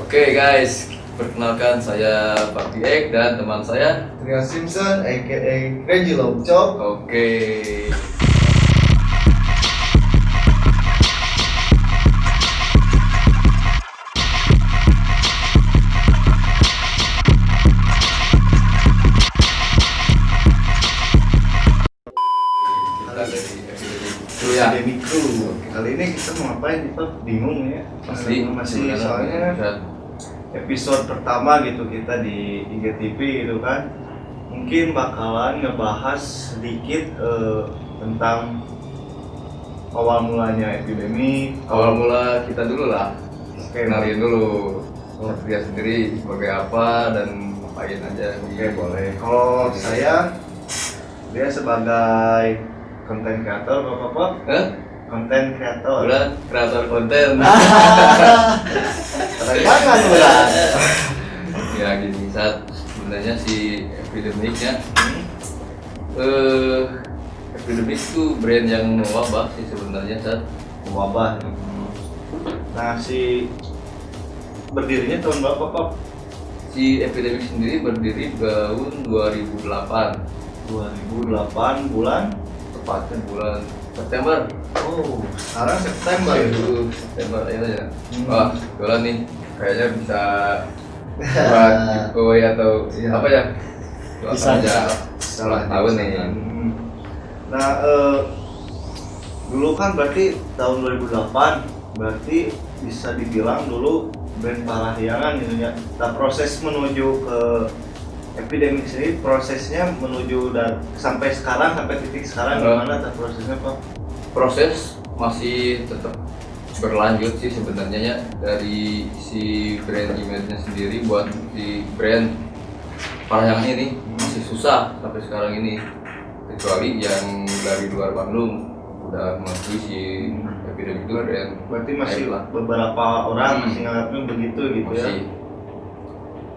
Oke guys, perkenalkan saya Pak Piek dan teman saya. Tria Simpson aka Crazy Longcok. Oke. Kita dari itu ya. Academic Crew. Kali ini kita mau ngapain kita bingung ya. Masih sebenarnya soalnya bisa. episode pertama gitu kita di IGTV gitu kan. Mungkin bakalan ngebahas sedikit tentang awal mulanya epidemi. Awal mula kita dulu lah. Oke, Kenalin dulu Satria sendiri sebagai apa dan ngapain aja. Oke, boleh. Kalau saya dia sebagai content creator, Bapak. Hah? Content creator. Udah kreator konten. Jangan udah. Ya gini, saat sebenarnya si epidemiknya epidemik itu brand yang mewabah sih sebenarnya saat Wabah. Nah, si berdirinya tahun berapa, Pak? si epidemik sendiri berdiri tahun 2008, 2008 bulan. tepatnya bulan September. Oh, sekarang September itu. Itu September ya. Hmm. Wah, kebetulan nih kayaknya bisa buat giveaway atau Iya. apa ya? Bisa. Aja salah tahun nih. Nah, dulu kan berarti tahun 2008 berarti bisa dibilang dulu brand parahyangan gitu ya. Nah, proses menuju ke epidemik sendiri, prosesnya menuju dan sampai sekarang, sampai titik sekarang gimana tak prosesnya, Pak? Proses masih tetap berlanjut sih sebenarnya ya, dari si brand image-nya sendiri buat si brand parahyangan ini masih susah sampai sekarang ini, kecuali yang dari luar Bandung udah mengakui si epidemik itu brand. Berarti masih Baik lah. beberapa orang masih nganggapnya begitu gitu ya. Masih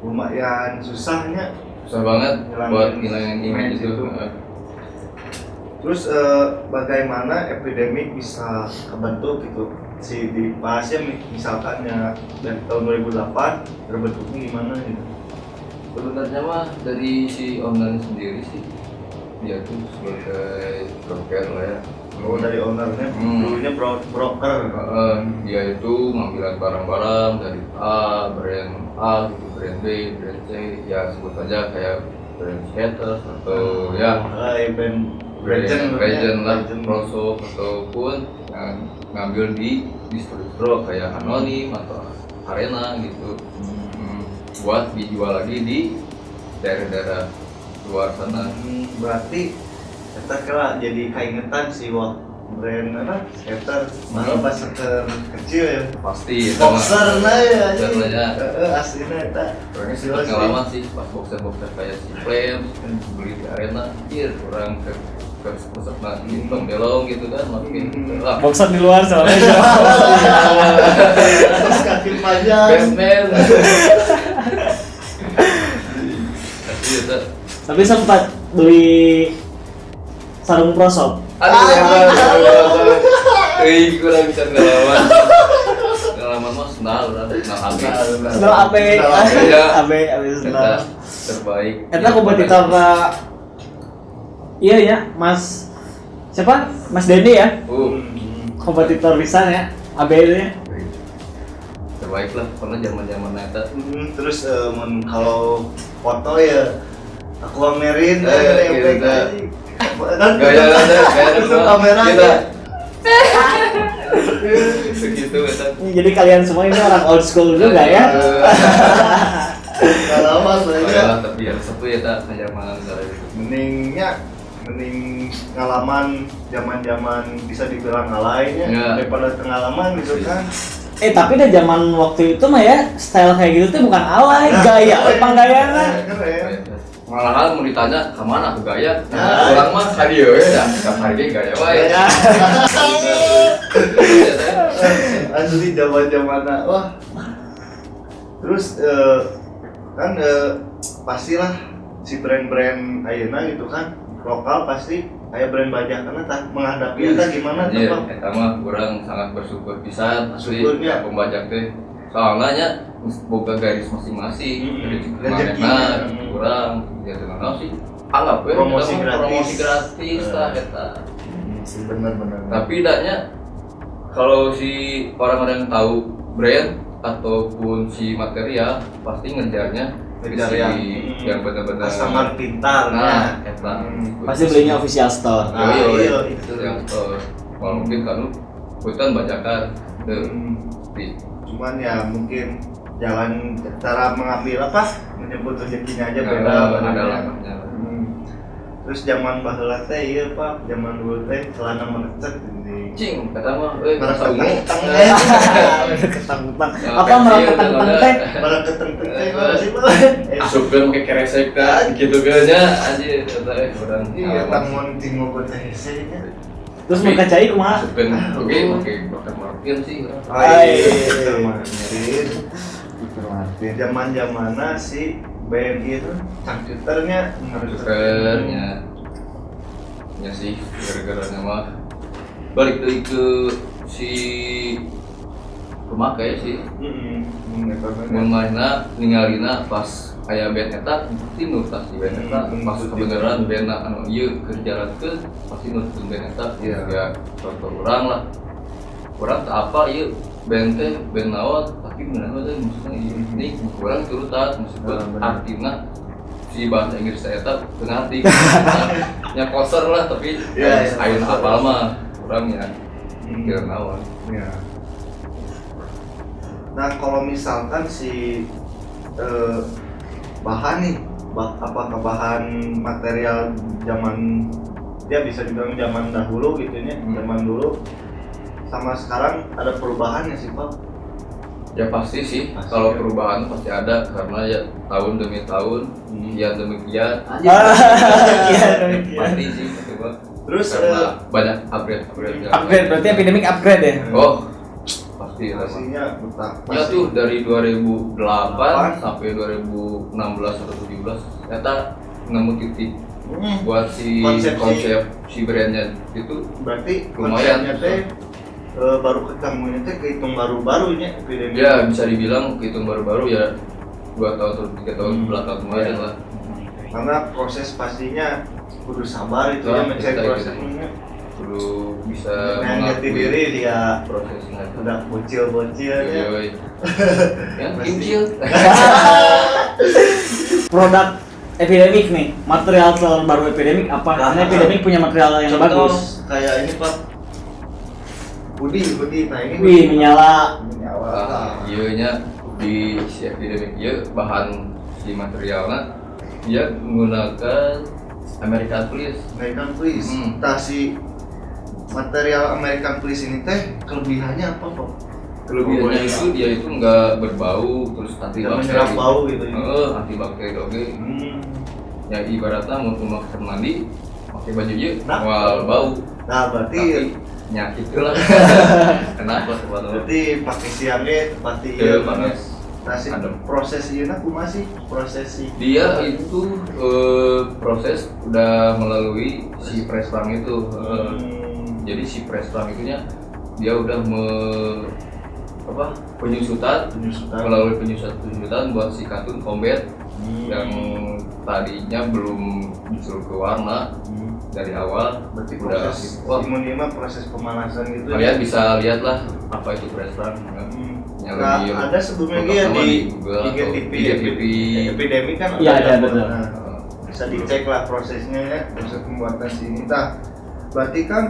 Lumayan susahnya. susah banget Ngilangin buat ngilangin image image itu. itu. Terus bagaimana epidemik bisa kebentuk gitu? Si dibahasnya misalkan ya dari tahun 2008 terbentuknya gimana gitu? Sebenarnya mah dari si online sendiri sih, dia tuh sebagai broker lah ya. Oh, dari ownernya, dulunya broker. Dia itu ngambilan barang-barang dari brand A gitu, brand B, brand C, ya sebut aja kayak brand skaters atau ya Legend lah, Proso ataupun yang ngambil di distro kayak Anonim atau Arena gitu. Buat dijual lagi di daerah-daerah luar sana. Berarti kita kira jadi keingetan sih wah brand apa skater malah pas skater kecil ya Pasti boxer nah ya boxer lah ya. aslinya itu Orangnya sih pengalaman sih pas boxer kayak si Flames beli di Arena, orang ke pusat di belong gitu kan makin lah Boxer di luar soalnya. terus kaki panjang Batman. Tapi itu Tapi sempat beli sarung prosop. kurang bisa pengalaman mah sendal habis Sendal AP, Iya. AB sendal. terbaik. Eta kompetitor iya ya, Mas siapa? Mas Denny ya, kompetitor pisan ya, AB-nya. Terbaik lah, karena zaman eta. terus kalau foto ya aku pamerin yang gitu, baik dah. kan Gaya kamera kita segitu eta. Jadi kalian semua ini orang old school juga ya. nggak lama soalnya Tapi ya sepu ya tak kayak mana negara itu. mending ngalaman zaman bisa dibilang ngalahinnya Ya. daripada pengalaman gitu kan. Tapi dah zaman waktu itu mah ya style kayak gitu tuh bukan alay, gaya, panggayana. Keren. Malahan mau ditanya kemana aku gaya, Nah. orang mah hadio ya, tiap hari gaya wae. Ya. Asli zaman wah. Terus kan pastilah si brand-brand ayeuna gitu kan lokal pasti kayak brand bajak karena tak menghadapi eta gimana tuh Iya, Bang? eta mah kurang sangat bersyukur pisan asli Syukurnya. pembajak teh. soalnya boga garis masing-masing dari Rezekinya. kurang ya dengan sih anggap ya Promosi kita mah gratis. promosi gratis lah eta. Bener-bener. Tapi tidaknya kalau si orang-orang yang tahu brand ataupun si material pasti ngejarnya Ngejar si yang benar-benar customer pintar. nah eta Pasti belinya official store. Ah, iya iya, itu itu. yang kalau mungkin kan hutan bajakan tapi Cuman ya mungkin jalan cara mengambil apa menyebut rezekinya aja beda. ada langkahnya. Terus zaman baheula teh ieu Pak, zaman dulu teh celana merecet ini. Cing kata mah Merecet ungu Ketang-ketang. Apa mereketang teh? Merecet teh apa sih Pak? asupkeun make keresek teh kitu geus nya anjir eta urang Iya, tamun tinggal buat hese nya. Terus mau kacai kumaha? asupkeun oke bakal marketing sih Martin. Zaman-zamana si BMI itu computernya Tukernya ya sih gara-gara nama balik lagi ke si pemakai sih mun mana ningalina pas aya band eta pasti nurtas di band eta pas kebenaran band anu ieu keur jalankeun pasti nurtas band eta ya contoh urang lah urang teu apa ieu band teh band naon tapi beneran teh maksudna ini urang turutan maksudna artina si bahasa Inggris saya tak ngerti nya koser lah tapi ayeuna apal mah urangnya kira naon ya. Nah kalau misalkan si bahan nih apakah bahan material zaman dia bisa dibilang zaman dahulu gitu ya zaman dulu sama sekarang ada perubahannya sih Pak? ya pasti sih kalau perubahan pasti ada karena ya tahun demi tahun kian demi kian pasti sih gitu Pak. Terus karena banyak upgrade Upgrade berarti epidemic upgrade ya? oh pasti lah pastinya betah ya tuh dari 2008 sampai 2016 atau 17 ternyata nemu titik buat si konsep si brandnya itu berarti lumayan konsepnya teh baru ketemunya teh kehitung baru-barunya epidemi ya bisa dibilang hitung baru-baru ya 2 tahun atau 3 tahun belakang kemarin lah karena proses pastinya kudu sabar itu ya mencari prosesnya perlu bisa mengerti diri dia prosesnya udah bocil-bocil ya yang kecil Produk epidemik nih, material terbaru epidemik apa? Karena epidemik punya material yang bagus. Kayak ini Pak Budi, nah ini Wih, menyala. iya nya di si epidemik iya bahan si materialnya dia menggunakan American Please. American Please. Tah si material American Please ini teh kelebihannya apa Pak? Kelebihannya itu dia itu nggak berbau terus anti Tidak bakteri. menyerap bau gitu ya. Anti bakteri oke. Ya ibaratnya mau makan mandi pakai baju dia awal bau. Nah berarti tapi nyakit lah. Kenapa sebetulnya? berarti pakai siangnya pasti Iya panas. Nah si proses ini aku masih proses si Dia itu proses udah melalui si press run itu. Jadi si press run itunya dia udah penyusutan melalui penyusutan buat si katun combat yang tadinya belum disuruh ke warna dari awal berarti udah proses wah imunima proses pemanasan gitu kalian bisa lihat lah apa itu press run yang nah, lebih ada sebelumnya dia pertama di Google atau IGTV epidemi kan Iya, ada betul. Bisa dicek lah prosesnya ya proses pembuatan sini nah berarti kan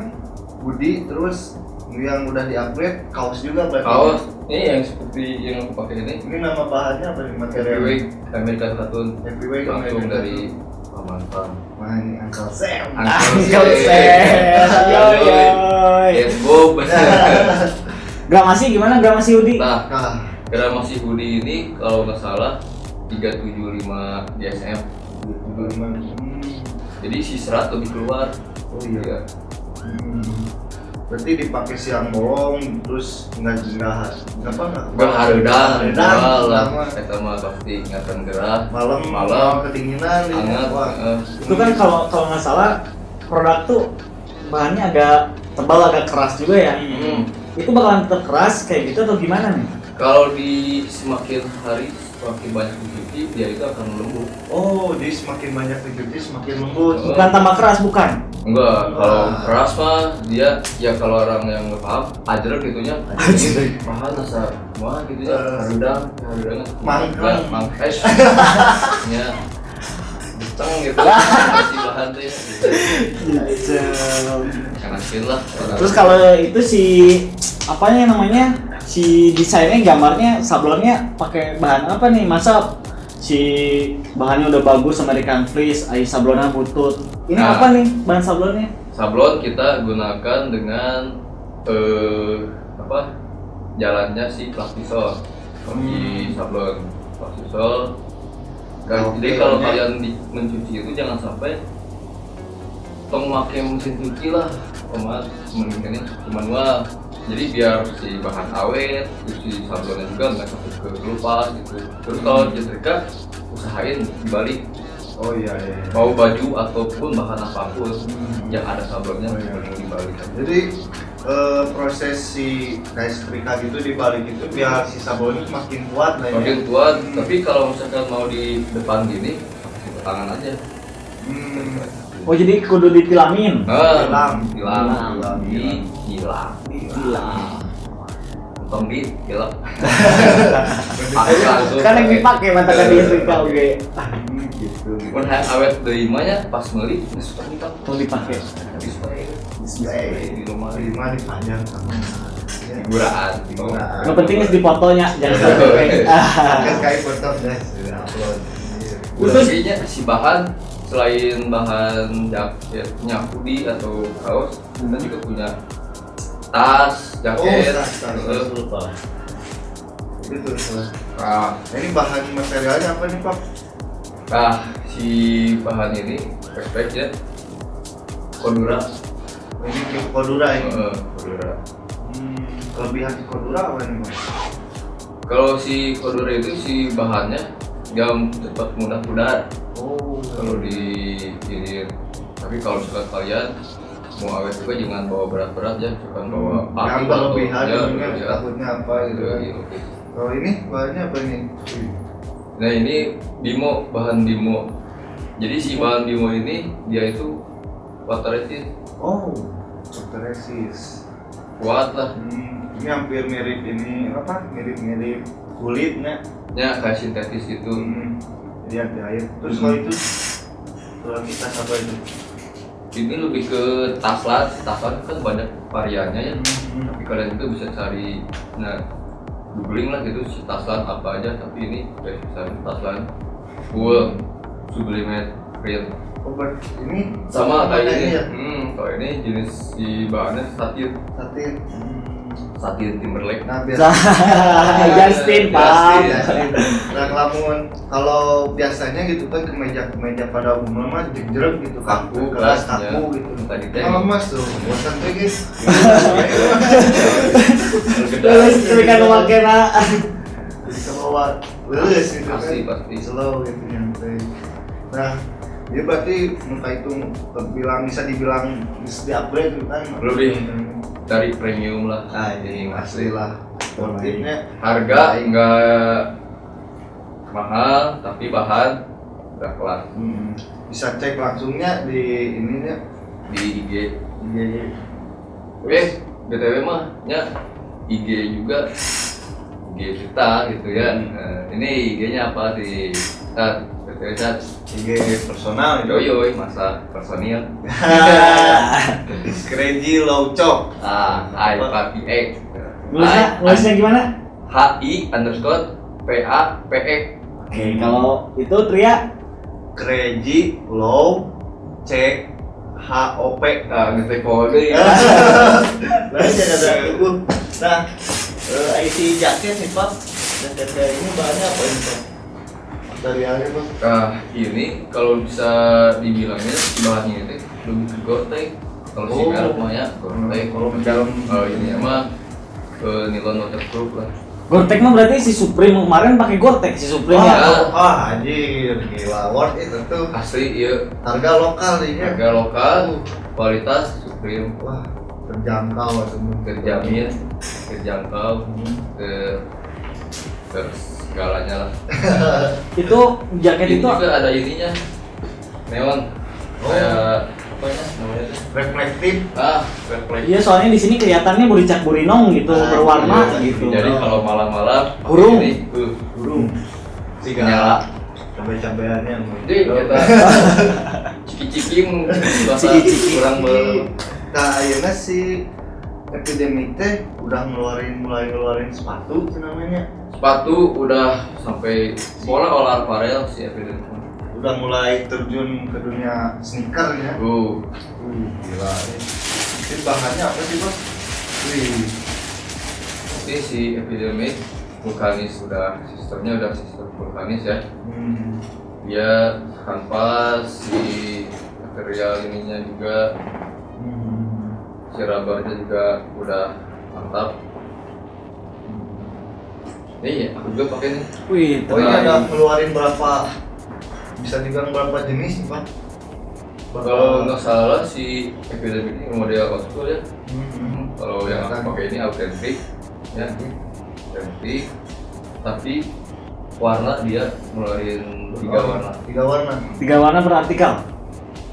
Budi terus yang udah di-upgrade kaos juga berarti kaos ini yang seperti yang aku pakai ini nama bahannya apa nih material Heavyweight American Cartoon Heavyweight langsung American dari Pamantan wah ini Uncle Sam Uncle Sam. Yes Bob Gramasi gimana gramasi Udi? nah nah gramasi Budi ini kalau nggak salah 375 DSM jadi si serat lebih keluar oh iya berarti dipakai siang bolong terus nggak hareudang lah lah eta mah pasti ingatan gerah malam kedinginan hangat Itu kan kalau nggak salah produk tuh bahannya agak tebal agak keras juga ya. Itu bakalan tetap keras kayak gitu atau gimana nih? Kalau di semakin hari semakin banyak dicuci dia itu akan lembut. Oh, jadi semakin banyak dicuci semakin lembut. Bukan tambah keras, bukan? Enggak, kalau Wah. keras mah dia ya kalau orang yang nggak paham ajar gitunya. Ajrek. Bahan asa wah gitunya harudang Mangkang. mangkes. Ya. Beteng gitu. Kasih bahan tuh ya. Kanakin lah. Terus kalau itu si apanya namanya si desainnya gambarnya sablonnya pakai bahan apa nih? Masa si bahannya udah bagus American Fleece, sablonnya butut. Ini Nah. apa nih bahan sablonnya? Sablon kita gunakan dengan apa? Jalannya si plastisol. Di sablon plastisol. Oke, Jadi kalau ya. kalian mencuci itu jangan sampai tong pakai mesin cuci lah, mendingannya cuci manual. Jadi biar si bahan awet, terus si sablonnya juga nggak sampai ke kelupas gitu. Terus kalau nyetrika usahain dibalik. Oh iya. Mau baju ataupun bahan apapun yang ada sablonnya Oh, iya. perlu dibalik. Jadi proses si kayak setrika gitu dibalik itu biar si sablonnya semakin kuat lah ya. Makin kuat, tapi kalau misalkan mau di depan gini, pakai tangan aja. Oh jadi kudu ditilamin. Hilang. Hilang. Untung di hilang. Kan yang dipakai mata kan di setrika oke. Gitu. Mun hayang awet deui mah nya pas meuli geus suka dipakai. Mau dipakai. Display di rumah Di mana dipanjang sama hiburan. Hiburan. Yang penting is di fotonya jangan sampai. Kan kayak foto guys, sudah upload. Terus- Terusnya si bahan selain bahan jaketnya hoodie atau kaos, kita juga punya tas, jaket. lupa. Itu salah. Nah, Ini bahan materialnya apa nih Pak? nah, si bahan ini respect ya. Kodura. Ini Kodura ini. Kodura. Kelebihan si Kodura apa nih Pak? Kalau si Kodura itu si bahannya cepat mudah pudar. Oh, Kalau di ini, tapi kalau misalkan kalian mau awet juga jangan bawa berat-berat ya, jangan bawa yang berlebihan ya, ini ya. takutnya apa gitu. Oke. Kalau ini bahannya apa nih? Nah ini Bimo, bahan Bimo. Jadi si bahan Bimo ini dia itu water resist, Oh, resist. kuat lah. Ini hampir mirip ini apa? Mirip-mirip kulitnya. Ya kayak sintetis gitu. Lihat di air. Terus kalau itu kalau kita apa itu? Ini lebih ke taslan, taslan kan banyak variannya ya. Tapi kalian juga bisa cari, nah googling lah gitu si taslan apa aja. Tapi ini spesialis taslan full sublimated print. Oh, ini Sama kayak ini. ya? Kalau ini jenis si bahannya satin, Satin. satin Timberlake. Nah, biasa. Justin Pak. Nah, lamun kalau biasanya gitu kan kemeja pada umumnya mah jegrek gitu kan, Kaku, keras keras, ya. kaku gitu. Tadi teh. Kalau Mas tuh, bosan teh guys. Terus ketika memakai nak. Jadi ke bawah lulus gitu kan. Pasti. Slow gitu nyampe. Nah, dia berarti muka itu bisa dibilang bisa di-upgrade gitu kan. Lebih dari premium lah. Ini asli lah. Sportifnya Harga enggak mahal, tapi bahan udah kelas. bisa cek langsungnya di ininya Di IG. di BTW mah ya IG juga IG kita gitu ya. Ini IG-nya apa di Sat? BTW Sat. IG personal itu. Yoyoy masa personil. Crazy Low Chop. HIPAPE. Nulisnya gimana? HI_PAPE. Oke, kalau itu Tria Crazy Low CHOP. Nah, ngetek kode ya. Nah, jangan ada itu. Nah, isi jaket nih Pak. Jaket kayak ini bahannya apa ini Pak? Materialnya Pak? Nah, ini kalau bisa dibilangnya bahannya itu lebih ke Gore-Tex. Kalau si Oh. merek mah ya Gore-Tex. Kalau dalam Ini mah nilon waterproof lah. Gore-Tex mah berarti si Supreme kemarin pakai Gore-Tex si Supreme ya. Anjir, gila, worth it itu. Asli iya, Harga lokal ini. harga lokal, kualitas Supreme, Wah, terjangkau semua. terjamin, terjangkau, segalanya lah. Itu jaket Ini itu juga ada ininya, neon. Kayak apa ya namanya tuh? Reflektif. Refleks. iya soalnya di sini kelihatannya buricak burinong gitu, berwarna iya, gitu. Jadi kalau malam-malam Burung. ini burung nyala. cabai-cabeannya Jadi kita ciki-ciki Ciki-ciki. kurang nah ayeuna si epidemi teh udah mulai ngeluarin sepatu sih namanya, sepatu udah sampai bola olah aparel si epidemi. udah mulai terjun ke dunia sneaker ya. Gila. Ini bahannya apa sih bos? Oke, si epidemi vulkanis sistemnya udah sistem vulkanis ya. Dia kanvas, si material ininya juga, si rubbernya juga udah mantap. Nih aku juga pakai nih. Wih, Oh ini ada ngeluarin berapa, bisa dibilang berapa jenis nih pak? Kalau nggak salah si epidemi ini model old school ya. Kalau yang aku pakai ini autentik ya, autentik, tapi warna dia ngeluarin 3 warna. 3 warna. 3 warna berartikal.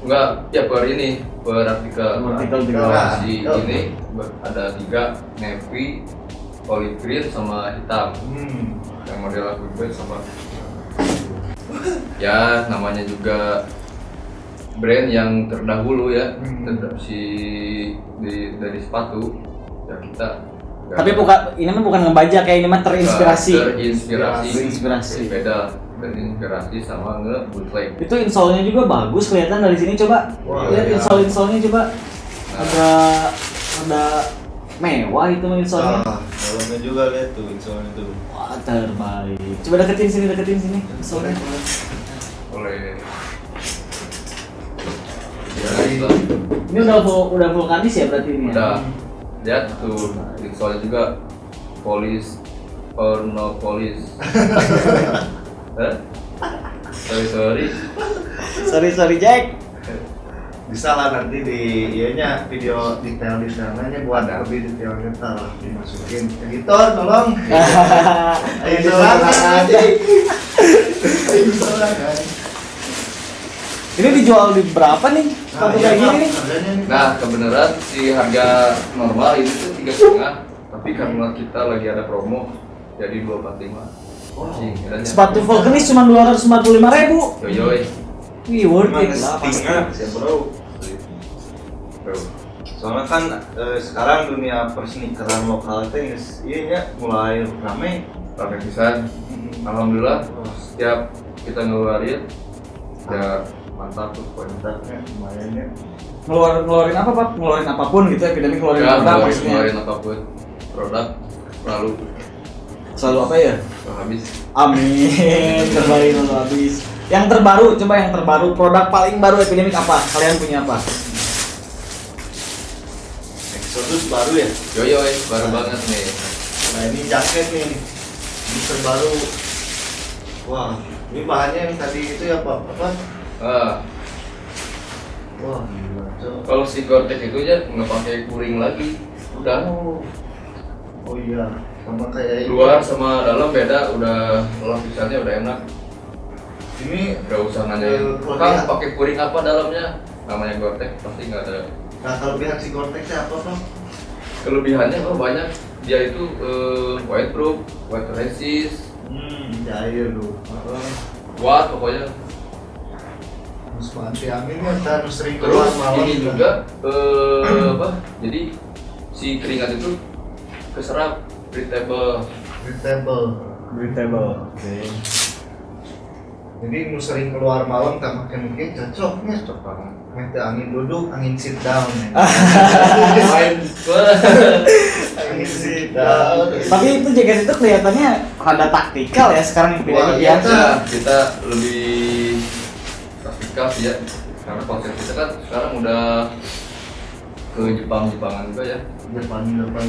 Enggak, ya per ini per artikel. Artikel 3 warna. Si ini ada 3, navy, olive green sama hitam. Yang model aku juga sama. Ya namanya juga brand yang terdahulu ya, dari sepatu ya kita. Tapi ini mah bukan ngebajak kayak ini mah terinspirasi. Terinspirasi. Beda, terinspirasi sama nge-bootleg. Itu insole-nya juga bagus kelihatan dari sini coba. Wah, Lihat iya. insole-nya coba. Ada mewah itu insole-nya. Dalamnya juga lihat tuh insolnya tuh. Wah, terbaik. Coba deketin sini insole-nya. Oleh Ini udah vulkanis ya berarti ini. udah lihat tuh insole juga polis or no polis. Sorry Jack. Bisa lah nanti di ianya video detailnya buat lebih detailnya lah dimasukin. Editor tolong. Ayo silakan. Ayo silakan. Ini dijual di berapa nih? Sepatu kayak gini nih? Nah kebenaran si harga normal ini tuh 3,5, tapi karena kita lagi ada promo jadi 245. Sepatu vulkanis cuma 245.000. Yoyoy. Wih, worth it lah pasti. Ya bro. Soalnya kan sekarang dunia persnikeran lokal itu iya mulai rame. Rame pisan. Alhamdulillah setiap kita ngeluarin ya mantap tuh Kualitasnya lumayan ya. Ngeluarin apa Pak? Ngeluarin apapun gitu ya, epidemi ngeluarin ya, produk maksudnya. ngeluarin apapun produk Selalu apa ya? habis. Amin, terbaik lalu habis. Yang terbaru, coba yang terbaru, produk paling baru epidemik apa? Kalian punya apa? Exodus baru ya. Yoyoy baru banget nih. Nah ini jaket nih, ini terbaru. Wah, ini bahannya yang tadi itu ya Pak, apa? Wah, gila. Kalau si Gore-Tex itu aja nggak pakai kuring lagi, udah Oh iya, sama kayak luar sama dalam beda, udah lapisannya udah enak. ini. Gak usah nanya, Kang pakai kuring apa dalamnya? Namanya Gore-Tex pasti nggak ada. Nah kelebihan si Gore-Tex apa Pak? Kelebihannya banyak. Dia itu waterproof, water resist, Cair tuh. kuat pokoknya. Terus anti angin ya, kita harus sering Terus keluar malam. ini juga apa? Jadi si keringat itu keserap, breathable. Breathable. Oke. Jadi nu sering keluar malam tak pakai mungkin cocoknya. Cocok banget. Nanti angin duduk, angin sit down. Main Angin sit down. Tapi itu jaket itu kelihatannya rada taktikal ya sekarang epidemik ya. Ya, kita lebih taktikal sih ya. Karena konsep kita kan sekarang udah ke Jepangan juga ya. Jepang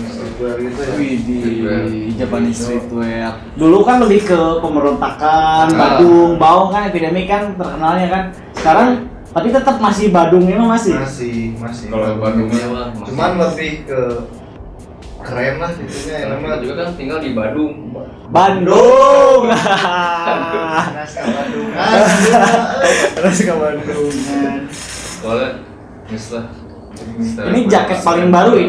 streetwear gitu ya. Wih, di Japanese streetwear. Dulu kan lebih ke pemberontakan, Nah. Badung, Baong kan epidemik kan terkenalnya kan. Sekarang tapi tetap masih Badungnya mah masih. Masih. Kalau Bandungnya mah masih. Cuman lebih ke keren lah gitunya Kita namanya juga kan tinggal di Badung. Bandung. naskah Bandungan Terus ke Bandungan. Soalnya mis lah. Ini jaket paling baru,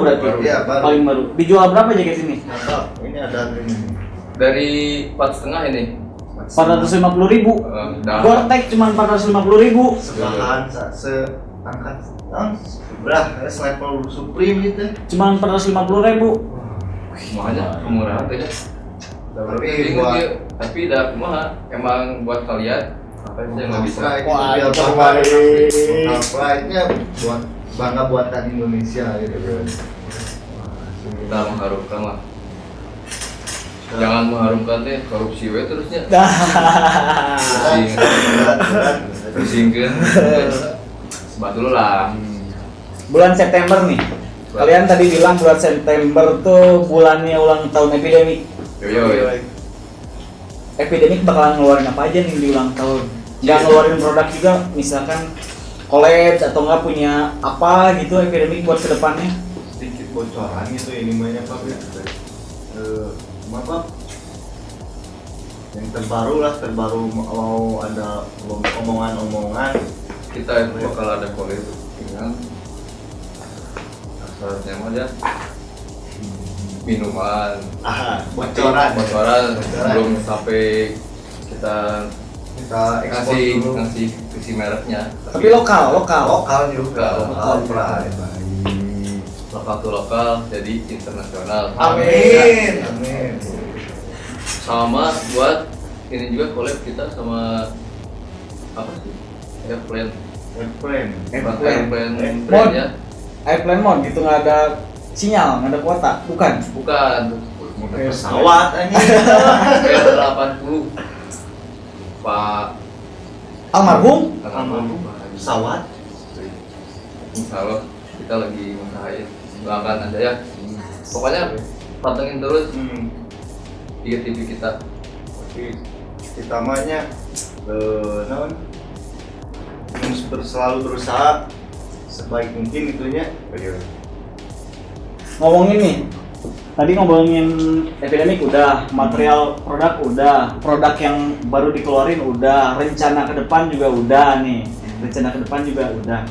berarti. Baru. Iya, baru. Paling baru. Dijual berapa jaket ini? mantap ini ada ini Dari 4,5 ini. 450.000. Dah. Gore-Tex cuma 450.000. sebahan seangkat berapa selevel Supreme gitu Cuma 450.000. Makanya kemurahan aja. Tapi udah kumaha emang buat kalian apa sih yang nggak bisa. Wah, biar itu bangga terbaik. lokal pride-nya buat bangga buatan Indonesia gitu kan. Kita mengharumkan lah. Jangan mengharumkan deh korupsi we terusnya. Pusingkeun. Sebat dulu lah. Bulan September nih. Kalian tadi bilang bulan September tuh bulannya ulang tahun epidemik. Yo. Epidemik bakalan ngeluarin apa aja nih di ulang tahun? Nggak ngeluarin produk juga, misalkan collab atau nggak punya apa gitu epidemik buat kedepannya? Sedikit bocoran gitu ini banyak Pak ya. Apa? Yang terbaru mau ada omongan-omongan Kita itu bakal ada collab dengan asalnya mah ya minuman. bocoran Belum sampai kita ekspor dulu. ngasih visi mereknya. Tapi lokal. juga lokal pride Lokal tuh lokal jadi internasional. amin Sama buat ini juga collab kita sama apa sih? Airplane. Airplane brand ya. Airplane mode gitu nggak ada sinyal, nggak ada kuota, bukan? Bukan. pesawat aja Air 80. Pak Almarhum? pesawat Insya Allah kita lagi mengusahain, doakan aja ya. Pokoknya pantengin terus TV kita. tapi utamanya naon harus selalu berusaha sebaik mungkin itunya Ngomongin nih, tadi ngomongin epidemik udah, material produk yang baru dikeluarin udah, rencana ke depan juga udah nih, udah.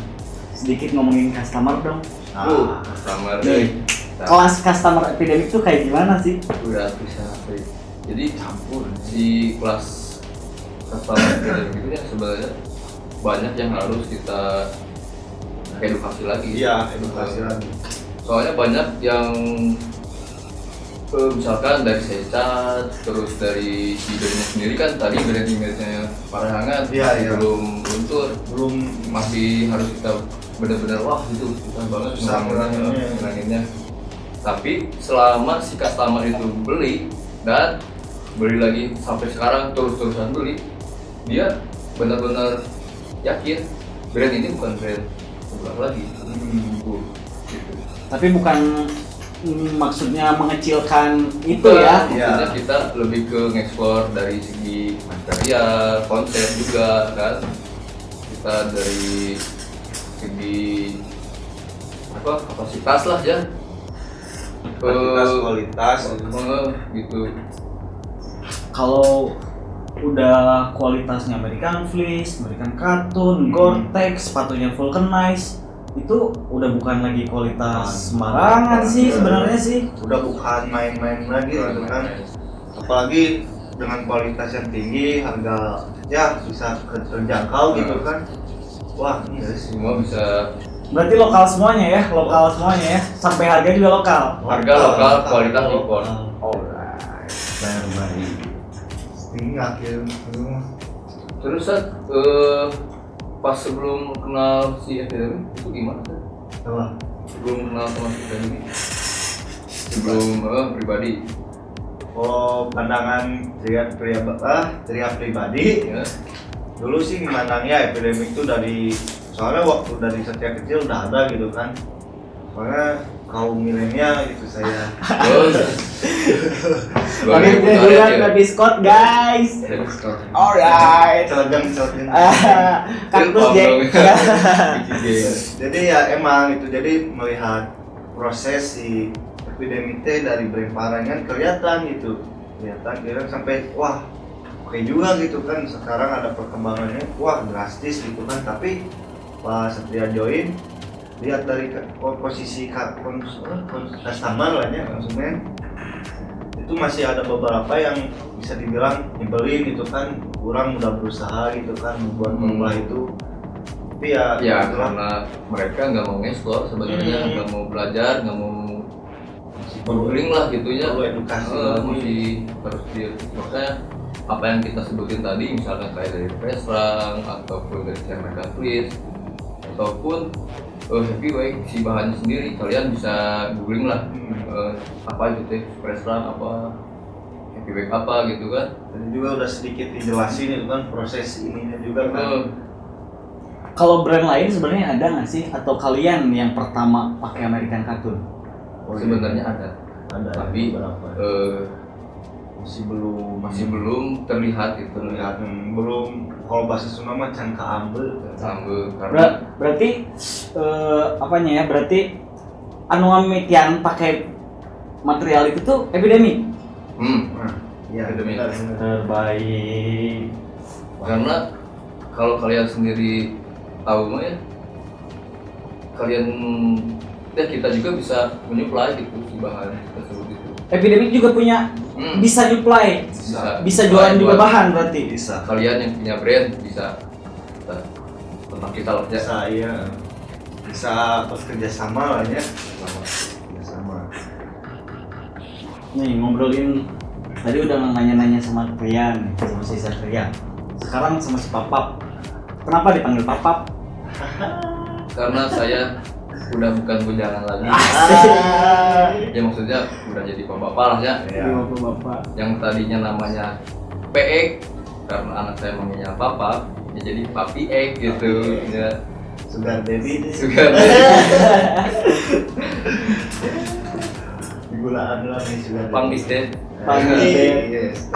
Sedikit ngomongin customer dong. Customer Nih, kelas customer epidemik tuh kayak gimana sih? udah bisa. Jadi campur si kelas customer itu ya sebenarnya banyak yang harus kita edukasi lagi. iya edukasi lagi Soalnya banyak yang misalkan dari Secat, terus dari si brandnya sendiri kan tadi brand image-nya Parahangan Iya. belum luntur, belum masih harus kita benar-benar wah itu susah banget Susah ngelanginnya. Tapi selama si customer itu beli dan beli lagi sampai sekarang terus-terusan beli, dia benar-benar yakin brand ini bukan brand sebelah lagi. Gitu. Tapi bukan maksudnya mengecilkan itu Bukan, ya. maksudnya kita lebih ke nge-explore dari segi material, konsep juga kan. Kita dari segi apa kapasitas lah ya. kualitas Gitu. Kalau udah kualitasnya American Fleece, American Cotton, Gore-Tex, sepatunya vulcanized, itu udah bukan lagi kualitas sembarangan sih sebenarnya sih. udah bukan main-main lagi gitu kan apalagi dengan kualitas yang tinggi harga ya bisa terjangkau gitu kan wah ini Semua bisa Berarti lokal semuanya ya, sampai harga juga lokal. harga lokal, kualitas impor. Alright. baik tinggi akhir Terus Sat, pas sebelum kenal si epidemi itu gimana Sat? apa Sebelum kenal sama si epidemi? Sebelum pribadi oh pandangan ceria pribadi ya. dulu sih memandangnya epidemik itu dari soalnya waktu dari sejak kecil udah ada gitu kan soalnya kaum milenial gitu saya Oke, dia Baby Scott guys. Alright. celeng Kaktus Jack. jadi ya emang itu jadi melihat proses si epidemi teh dari brand parah kan kelihatan gitu, kelihatan sampai wah oke juga gitu kan. Sekarang ada perkembangannya wah drastis gitu kan, tapi pas Satria join lihat dari posisi customer lah ya, konsumen itu masih ada beberapa yang bisa dibilang nyebelin gitu kan, kurang udah berusaha gitu kan membuat pola itu, tapi ya karena mereka nggak mau ngeksplor sebenarnya, nggak mau belajar, nggak mau googling lah gitunya, perlu edukasi masih harus makanya apa yang kita sebutin tadi misalkan kayak dari Pressrang ataupun dari Mereka Please ataupun Happyway si bahannya sendiri kalian bisa googling lah apa itu teh Pressrang apa Happyway apa gitu kan. Tadi juga udah sedikit dijelasin itu kan proses ininya juga kan. Kalau brand lain sebenarnya ada nggak sih, atau kalian yang pertama pakai American Cartoon? Sebenarnya ada tapi masih belum terlihat itu, belum, kalau bahasa Sunda mah can kaambeul karena berarti apanya ya, berarti anu mimitian pakai material itu tuh epidemi. Ya epidemi Terbaik. karena kalau kalian sendiri tahu mah ya, kalian ya kita juga bisa menyuplai gitu si bahan tersebut itu. Epidemic juga punya bisa supply, bisa jualan juga bahan berarti. bisa. Kalian yang punya brand bisa tentang kita lah ya. Bisa iya. Bisa bekerja sama lah ya. Sama. Nih ngobrolin tadi udah nanya-nanya sama Rian, sama si Satria. Sekarang sama si Papap. Kenapa dipanggil Papap? Karena saya udah bukan bujangan lagi. Ya maksudnya udah jadi bapak-bapak lah ya. Bapak-bapak. Yang tadinya namanya PX karena anak saya manggilnya Papa, ya jadi Papi X gitu ya. Sugar Daddy. Digulaan lah nih Sugar Daddy. Panggis deh. Yes,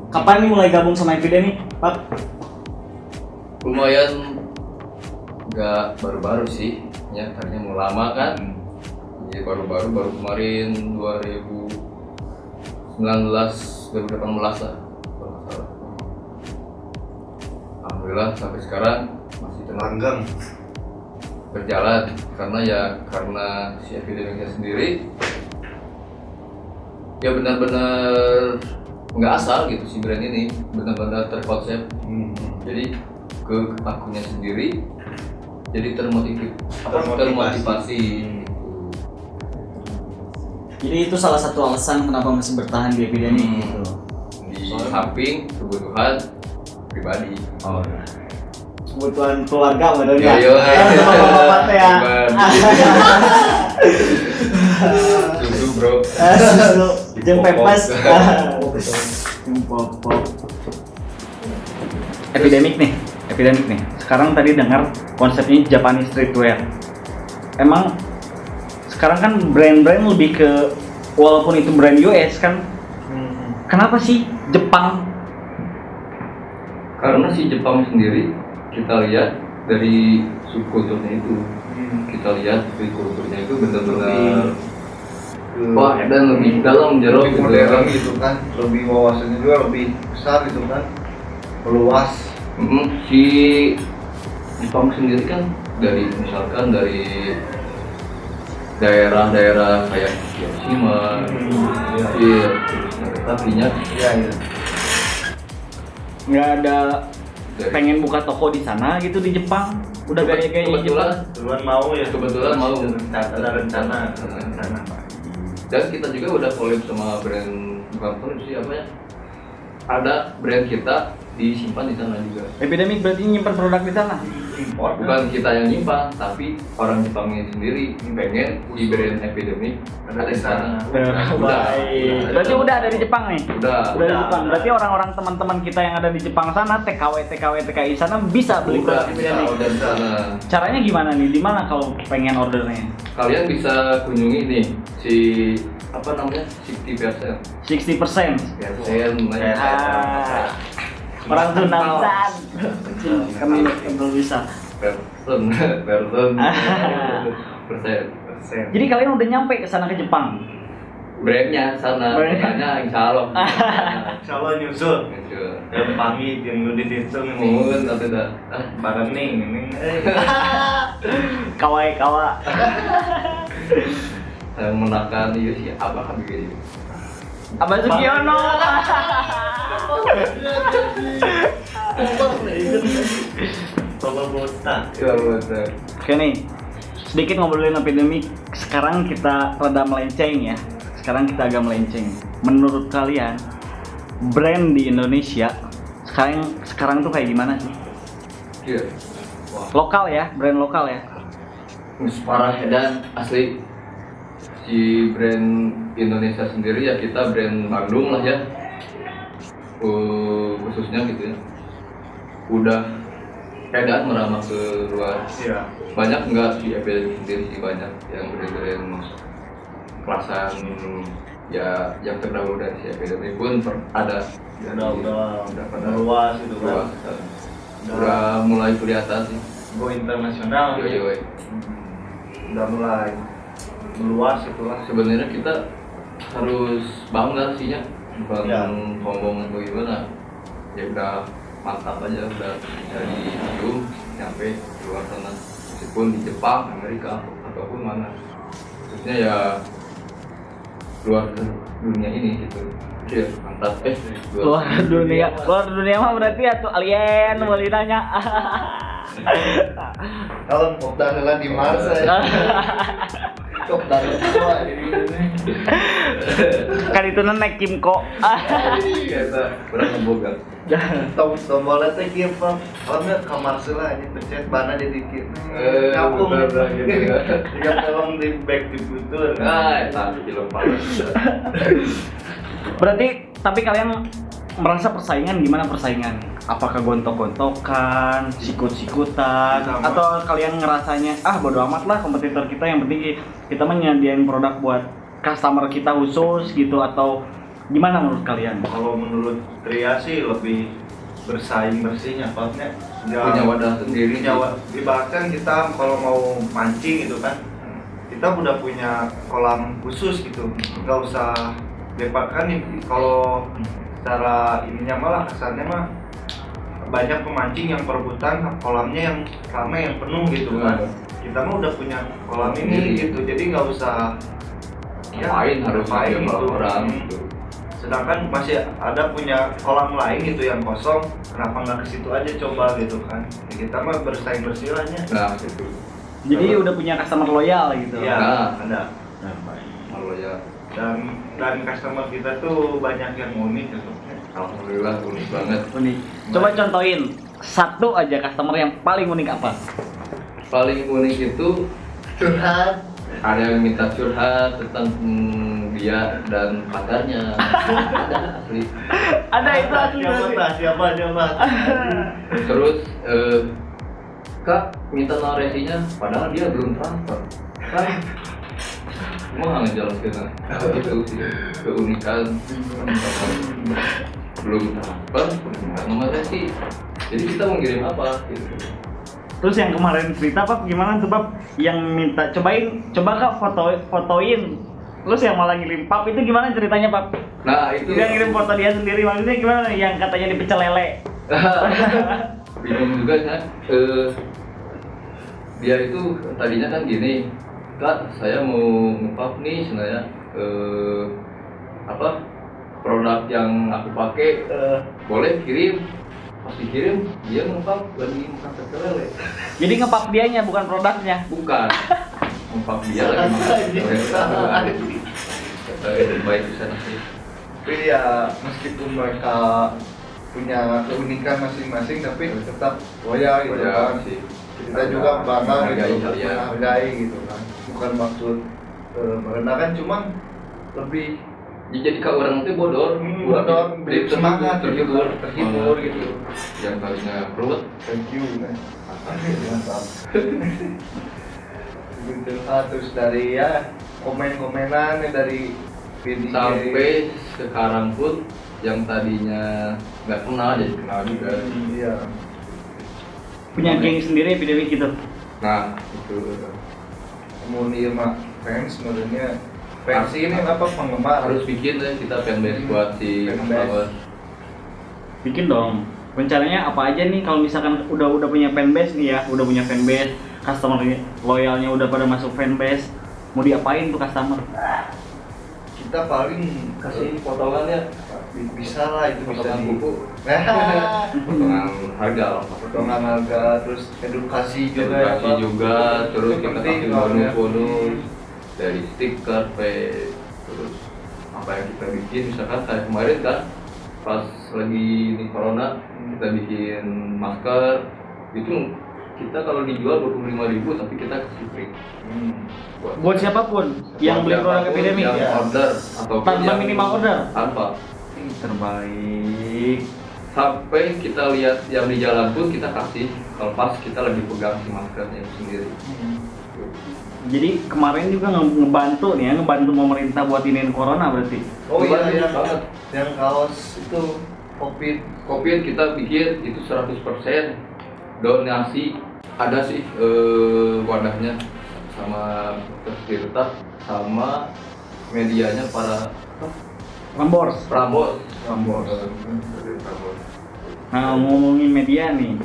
Kapan nih mulai gabung sama Epidemic, Pak? Lumayan nggak baru-baru sih, ya tadinya mau lama kan. Jadi baru kemarin 2018 lah kalau nggak salah. Alhamdulillah sampai sekarang masih langgeng berjalan karena si Epidemicnya sendiri ya benar-benar nggak asal gitu si brand ini, benar-benar terkonsep. Jadi ke akunya sendiri jadi termotivasi. Jadi itu salah satu alasan kenapa masih bertahan di Epidemic gitu. Di samping kebutuhan pribadi. Oh. Kebutuhan keluarga bener ya. Yo. Bapak ya. Susu bro. Jeung pepes. Pop. Epidemic nih. Sekarang tadi dengar konsepnya Japanese streetwear. Emang sekarang kan brand-brand lebih ke, walaupun itu brand US kan, kenapa sih Jepang? Karena si Jepang sendiri kita lihat dari subkulturnya itu, kita lihat subkulturnya itu benar-benar wah dan lebih dalam jeruk lebih modern gitu kan, lebih wawasannya juga lebih besar gitu kan, meluas. Si Jepang sendiri kan misalkan dari daerah-daerah kayak Hiroshima, terus Nagasaki-nya, Nggak ada pengen buka toko di sana gitu di Jepang, udah gaya-gaya Kebetulan mau ada rencana. Dan kita juga udah collab sama brand, bukan collab sih apa ya, ada brand kita disimpan di sana juga. Epidemic berarti nyimpan produk di sana? Import Bukan kita yang nyimpan, tapi orang Jepangnya sendiri pengen di brand Epidemic ada di sana. Baik. Berarti udah ada di Jepang nih? Udah di Jepang. Berarti orang-orang teman-teman kita yang ada di Jepang sana, TKI sana bisa beli produk Epidemic. Udah di sana. Caranya gimana nih? Di mana kalau pengen ordernya? Kalian bisa kunjungi nih si apa namanya 60%. 60%. Orang Sundan. Kami belum bisa. Person. 100%. Jadi kalian udah nyampe ke sana ke Jepang. Brandnya sana, makanya insya Allah. Insya Allah nyusul. Dan pagi yang udah dihitung Mungkin tapi dah. bareng nih ini. Kawai kawa. Saya menakan itu sih apa kan gitu. Abang Sugiono. Bapak botak. Iya betul. Oke nih, sedikit ngobrolin epidemi. Sekarang kita rada melenceng ya. Sekarang kita agak melenceng. Menurut kalian, brand di Indonesia sekarang tuh kayak gimana sih? Iya. Wah, Lokal ya, brand lokal ya. parah dan asli si brand Indonesia sendiri ya kita brand Bandung lah ya. Khususnya gitu ya. Udah keadaan merambah ke luar. Iya. Banyak enggak di FPL sendiri sih banyak yang brand kelasan ya yang terdahulu dari si FPL pun ada. Udah pada luas itu kan. Udah mulai kelihatan sih. Go internasional. Iya. Udah mulai meluas itulah. Sebenarnya kita harus bangga sih ya, bukan Ya. sombong atau gimana. Ya udah mantap aja, udah dari Bandung nyampe di luar sana, meskipun di Jepang, Amerika ataupun mana. Khususnya ya luar dunia ini gitu. Iya, mantap. Luar dunia mah berarti atuh alien boleh nanya. Kalau udah lah di Mars ya. Kok dari tua ini. Kan itu naik Kimco. Kita kurang memboga. Tombolnya teh kieu Pak. Orangnya ke Mars lah ini pencet bana jadi kieu. Kampung bener gitu ya. Jika film di Back to Future. Eta film paling. Berarti tapi kalian merasa persaingan gimana persaingan? Apakah gontok-gontokan, sikut-sikutan, Sama. atau kalian ngerasanya bodo amat lah kompetitor kita, yang penting kita menyediain produk buat customer kita khusus gitu, atau gimana menurut kalian? Kalau menurut Tria sih lebih bersaing bersihnya Paknya. Punya wadah sendiri. Ibaratkan kita kalau mau mancing gitu kan, kita udah punya kolam khusus gitu, nggak usah bebas kan. Kalau secara ininya malah kasarnya mah banyak pemancing yang perebutan kolamnya yang ramai yang penuh gitu kan. Kita mah udah punya kolam ini gitu, jadi nggak usah Ngapain harus ngapain ada gitu. orang gitu. Sedangkan masih ada punya kolam lain gitu yang kosong, kenapa nggak ke situ aja coba gitu kan. Ya, kita mah bersaing bersihnya. Nah gitu. Jadi udah punya customer loyal gitu. Iya, Nah. ada. Kalau ya Dan customer kita tuh banyak yang unik gitu. alhamdulillah unik banget. Unik. Coba contohin satu aja customer yang paling unik apa? Paling unik itu Curhat. ada yang minta curhat tentang dia dan pacarnya. Ada asli. Ada itu asli. Siapa? Terus Kak minta narasinya padahal dia belum transfer. Kan mau ngejelaskan itu sih keunikan belum transfer nomor resi. Jadi kita mau kirim apa gitu. Terus yang kemarin cerita Pap gimana tuh Pap? Yang minta coba Kak fotoin. Terus yang malah ngirim Pap itu gimana ceritanya Pap? Nah itu Dia ngirim foto dia sendiri, maksudnya gimana? Yang katanya dipecel lele. bingung juga kan. Dia itu tadinya kan gini, Kak saya mau nge-pub nih sebenarnya produk yang aku pakai boleh kirim. Pas dikirim dia nge-pub lagi makan pecel lele. Jadi ngepap dianya bukan produknya. Bukan nge-pub dia lagi makan pecel lele. Baik bisa sih. Tapi ya meskipun mereka punya keunikan masing-masing tapi tetap loyal gitu kan. Sih. Kita juga bangga gitu, Kalian. menghargai gitu kan. Bukan maksud merendahkan, cuman lebih Ya, jadi kak orang itu bodor, bodor, beri semangat, terhibur gitu. Yang tadinya ruwet, Thank you, man. Mantap. Gitu. Terus dari ya komen-komenan dari video sampai sekarang pun yang tadinya nggak kenal jadi kenal juga. Iya. Punya geng sendiri epidemi gitu. Nah itu Muni mah fans sebenarnya fans ini apa penggemar Harus bikin deh kita fanbase buat si Fanbase. Flower. Bikin dong. Rencananya apa aja nih kalau misalkan udah punya fanbase nih ya, udah punya fanbase, customer loyalnya udah pada masuk fanbase, mau diapain tuh customer? kita paling Kasih potongannya, bisa lah itu bisa potongan di buku, potongan harga lah. potongan harga terus edukasi juga Edukasi Pak. juga, terus Itu kita penting kasih soalnya. bonus dari stiker, terus apa yang kita bikin, misalkan kayak kemarin kan pas lagi ini corona kita bikin masker itu kita kalau dijual 25.000 tapi kita kasih free. Buat siapapun yang beli produk Siapapun epidemi yang ya. order atau Tanpa minimal order. tanpa, Terbaik. sampai kita lihat yang di jalan pun kita kasih kalau pas kita lagi pegang si maskernya itu sendiri. Jadi kemarin juga ngebantu nih ya, ngebantu pemerintah buat iniin corona berarti. Oh iya Banyak iya banget. yang kaos itu covid Covid kita bikin itu 100% donasi, ada sih wadahnya sama Tirta sama medianya para Rambors. Prambors. Rambos. Nah, ngomongin media nih.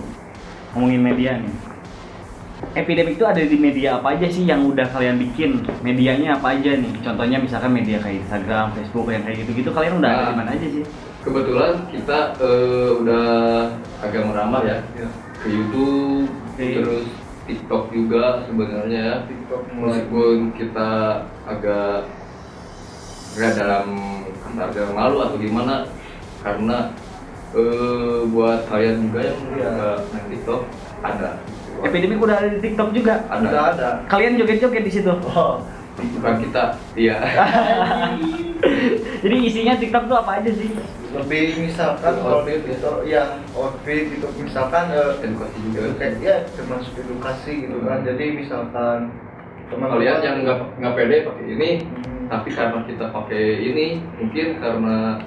Epidemic itu ada di media apa aja sih yang udah kalian bikin? Medianya apa aja nih? Contohnya misalkan media kayak Instagram, Facebook yang kayak gitu-gitu kalian udah ada Nah. di mana aja sih? Kebetulan kita udah agak meramah ya Ya, ke YouTube, Oke. terus TikTok juga sebenarnya ya. TikTok mulai Meskipun kita agak nggak dalam harga malu atau gimana, karena buat kalian juga yang Iya. nggak main TikTok ada. Epidemic udah ada di TikTok juga. udah ada. Kalian joget-joget di situ. Oh, Bukan kita, iya. Jadi isinya TikTok tuh apa aja sih? lebih misalkan kalau di TikTok yang outfit itu misalkan Edukasi juga. kayak ya termasuk edukasi gitu kan. Jadi misalkan Kalian yang nggak pede pakai ini, Hmm. tapi karena kita pakai ini, mungkin karena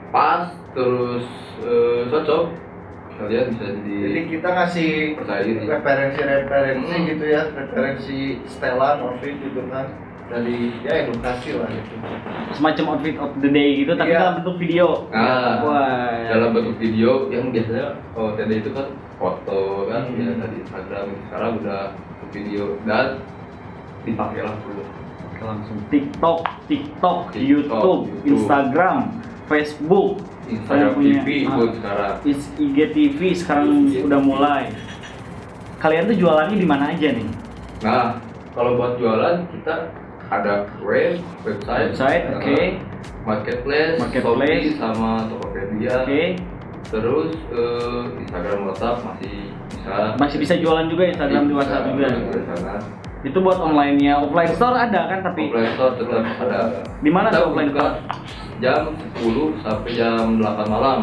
pas terus cocok, kalian bisa Jadi jadi kita ngasih percaya diri. referensi Hmm. gitu ya, referensi setelan outfit gitu kan dari ya edukasi lah gitu. Semacam outfit of the day gitu tapi Iya. dalam bentuk video. Nah, Wah. dalam bentuk video yang biasanya kalau TD itu kan foto kan Hmm. ya dari Instagram, sekarang udah bentuk video dan dipakailah dulu. Langsung TikTok, TikTok, YouTube, Instagram, Facebook, Instagram punya- TV pun sekarang. IGTV sekarang IGTV. udah mulai. Kalian tuh jualannya di mana aja nih? Nah, kalau buat jualan kita ada website, Oke. marketplace, Marketplace. Shopee sama Tokopedia. Oke. Terus Instagram, WhatsApp Masih bisa jualan juga Instagram di WhatsApp juga. Di sana. Itu buat online-nya. Offline store ada kan tapi Offline store tetap ada. di mana Kita tuh offline buka store? jam 10 sampai jam 8 malam.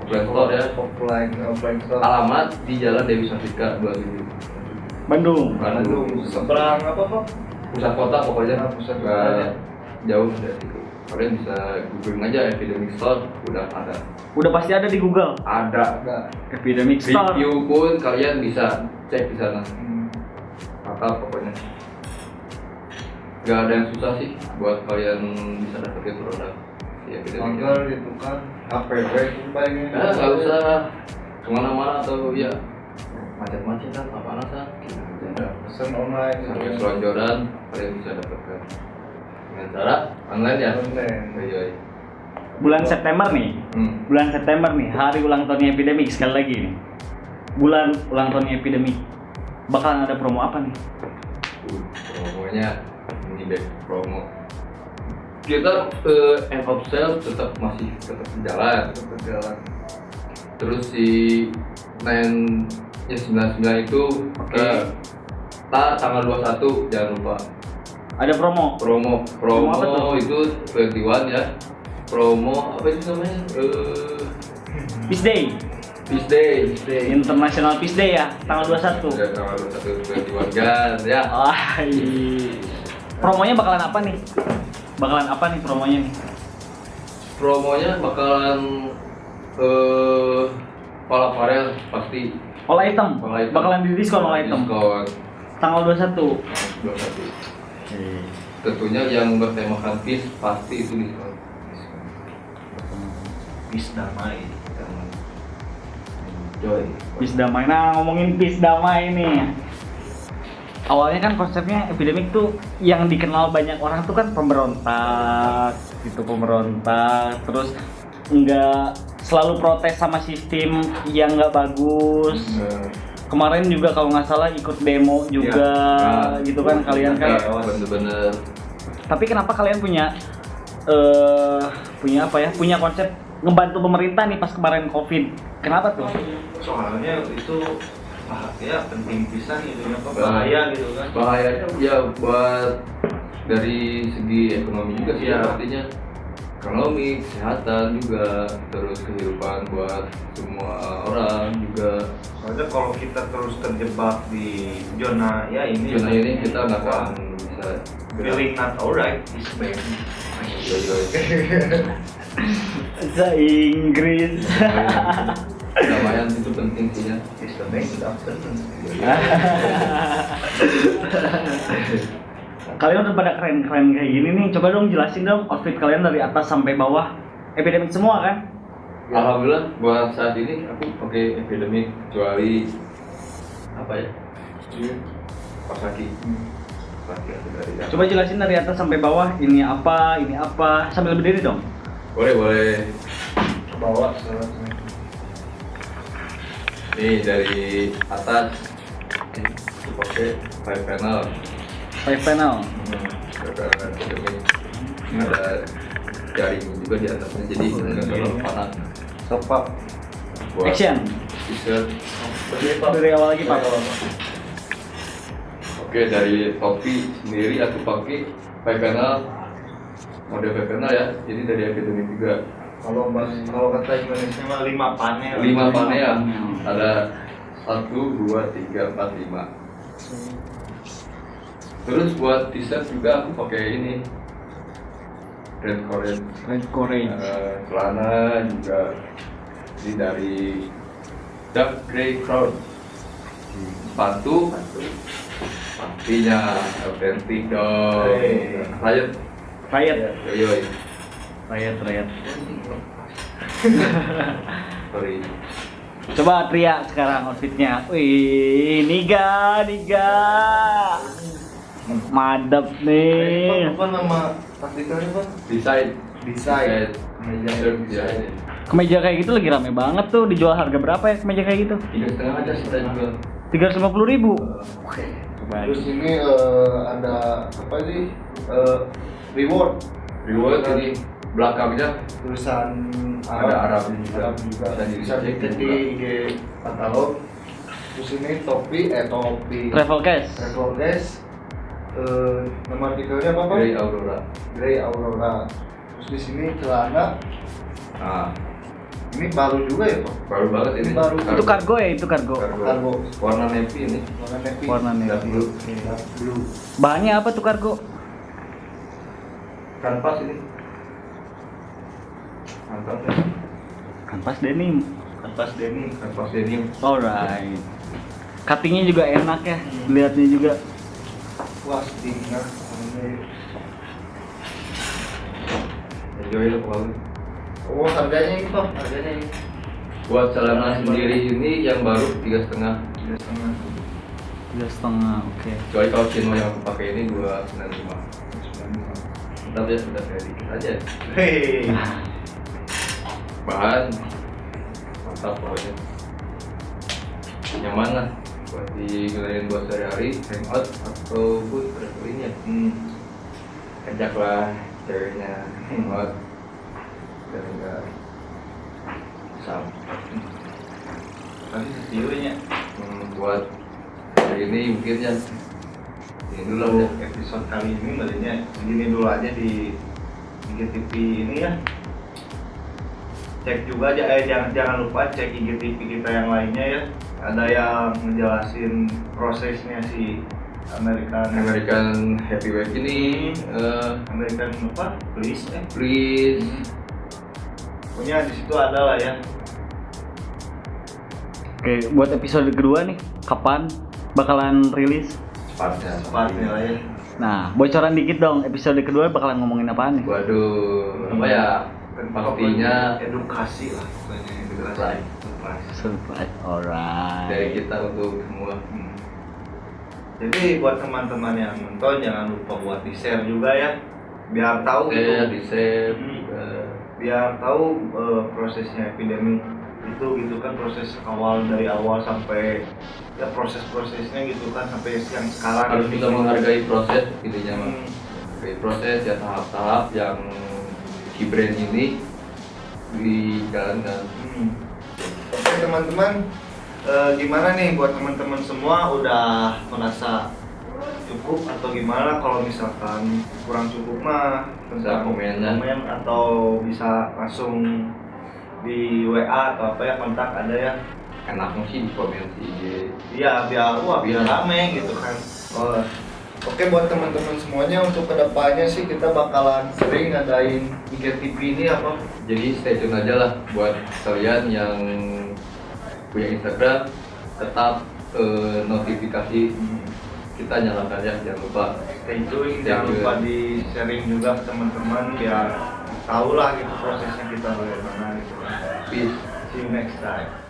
Offline store ya. Offline store. Alamat di Jalan Dewi Sartika 27. Bandung. Bandung seberang apa kok? Pusat kota pokoknya. Ah, pusat Nggak kotanya. jauh dari situ. Kalian bisa googling aja Epidemic Store, udah ada. Udah pasti ada di Google. Ada. Epidemic Store. Review pun kalian bisa cek di sana. Hmm. Mantap pokoknya. Gak ada yang susah sih buat kalian bisa dapetin produk si Epidemic. Manggal itu kan HPW itu paling Nah, nggak usah kemana-mana atau ya macet-macetan apa alasan. pesan online Sampai selonjoran kalian bisa dapatkan dengan cara online ya. Online. Iya. Bulan September nih. Bulan September nih, hari ulang tahunnya Epidemic sekali lagi nih. Bulan ulang tahunnya Epidemic. Bakalan ada promo apa nih? Promonya ini deh promo. Kita end of sale masih tetap berjalan. Berjalan. Terus si 99 itu Oke. tanggal 21 jangan lupa. Ada promo. Promo Promo apa tuh? itu 21 ya. Promo apa itu namanya? Peace Day. Peace Day. International Peace Day ya, tanggal 21. Ya, tanggal 21 kan ya. Wah, promonya bakalan apa nih? Bakalan apa nih promonya nih? Promonya bakalan pola Farel pasti All item. All item. Bakalan di diskon all item. diskon. tanggal 21. 21. Tentunya yang bertemakan peace pasti itu diskon. Peace damai. Enjoy. Peace damai. Nah, ngomongin peace damai nih. Awalnya kan konsepnya epidemik tuh yang dikenal banyak orang tuh kan pemberontak, gitu pemberontak. Terus nggak selalu protes sama sistem yang nggak bagus. Kemarin juga kalau nggak salah ikut demo juga, gitu kan kalian kan. Bener-bener. Tapi kenapa kalian punya punya apa ya? Punya konsep ngebantu pemerintah nih pas kemarin COVID. Kenapa tuh? Soalnya itu ya penting pisan gitu ya, bahaya gitu kan. Bahayanya ya buat dari segi ekonomi juga sih, Iya. artinya ekonomi, kesehatan juga, terus kehidupan buat semua orang juga. Soalnya kalau kita terus terjebak di zona ya ini Zona ini kita nggak akan bisa feeling not alright is bad. Bahasa Inggris. Kedamaian itu penting sih ya. Is the best afternoon. Kalian udah pada keren-keren kayak gini nih. Coba dong jelasin dong outfit kalian dari atas sampai bawah. Epidemik semua kan? Alhamdulillah buat saat ini aku pakai epidemik kecuali apa ya? Pas kaki. Kaki aku dari atas. Coba jelasin dari atas sampai bawah. Ini apa sambil berdiri dong. Boleh. Bawa Nih dari atas aku pakai 5 panel. 5 panel. Ada epidemik. Ada jaring juga di atasnya jadi nggak terlalu panas. sopak. Buat Action. t-shirt. Dari awal lagi Pak. Oke, dari topi sendiri aku pakai 5 panel, model 5 panel ya, jadi dari epidemik juga. Kalau kata Indonesia mah 5 panel. 5 panel, ada 1, 2, 3, 4, 5. Terus buat t-shirt juga aku pakai ini Red Courage. Red Courage. Celana juga ini dari Dark Grey Crown. Sepatu pastinya autentik dong. Hey. Riot. Yoi. Riot. Sorry. Coba Tria sekarang outfitnya. Wih, Niga. Madep nih. Apa nama taktikalnya Pak? Desain. Desain. Desain. Kemeja kayak gitu lagi rame banget tuh. Dijual harga berapa ya kemeja kayak gitu? 3,5 aja kita jual. 350.000. Terus ini ada apa sih? Reward. Reward ini belakangnya Tulisan ada Arab juga. Bisa dicek di IG katalog. Terus ini topi. Travel case. Travel case. Nama artikelnya apa Pak? Grey Aurora. Grey Aurora. Terus di sini celana. Nah, Ini baru juga ya Pak? baru banget ini. Baru. Itu kargo ya, itu kargo. Kargo. Warna navy ini. Warna navy. Warna navy. Dark blue. Dark blue. Bahannya apa tuh kargo? Kanvas ini. Kanvas ya. Kanvas denim. Kanvas denim. Kanvas denim. Alright. Cuttingnya juga enak ya, lihatnya juga. Wah, tinggal. Enjoy lah pokoknya. Oh, harganya ini Pak, harganya ini. Buat celana sendiri ini yang baru 3,5. 3,5. 3,5, oke. Kecuali kalau chino yang aku pakai ini 2,95. Mantap ya, sudah kayak dikit aja. Hei. Bahan mantap pokoknya. Nyaman lah buat digunain buat sehari-hari, hangout ataupun travelingnya. Ajak lah ceweknya hangout dan enggak sama. Nanti setilunya. Buat hari ini mungkin ya ini dulu lah ya. Episode kali ini malinya begini dulu aja di IGTV ini ya. Cek juga aja, jangan lupa cek IGTV kita yang lainnya ya. Ada yang ngejelasin prosesnya si American Heavyweight ini American apa? Please. Pokoknya di situ ada lah ya. Oke, buat episode kedua nih, kapan bakalan rilis? Secepatnya lah ya. Nah, bocoran dikit dong, episode kedua bakalan ngomongin apaan nih? Waduh, apa ya? Pastinya edukasi lah pokoknya, Surprise. Surprise, alright. dari kita untuk semua. Jadi buat teman-teman yang nonton jangan lupa buat di-share juga ya, biar tahu Saya gitu. di save. Biar tahu prosesnya epidemi itu gitu kan, proses dari awal sampai ya proses-prosesnya gitu kan sampai yang sekarang Harus ini. juga menghargai proses intinya mah. Hmm. Menghargai proses ya, tahap-tahap yang si brand ini dijalankan. Oke teman-teman, gimana nih buat teman-teman semua, udah merasa cukup atau gimana? Kalau misalkan kurang cukup mah Bisa komen atau bisa langsung di WA atau apa ya, kontak ada ya. Enaknya sih di komen di IG. Iya, biar rame gitu kan. Oke, buat teman-teman semuanya, untuk kedepannya sih kita bakalan sering ngadain IGTV ini apa. Jadi stay tune aja lah buat kalian yang punya Instagram, tetap notifikasi kita nyalakan ya, jangan lupa. Stay tune, jangan lupa di sharing juga ke teman-teman biar tahu lah gitu prosesnya kita bagaimana gitu. Peace. See you next time.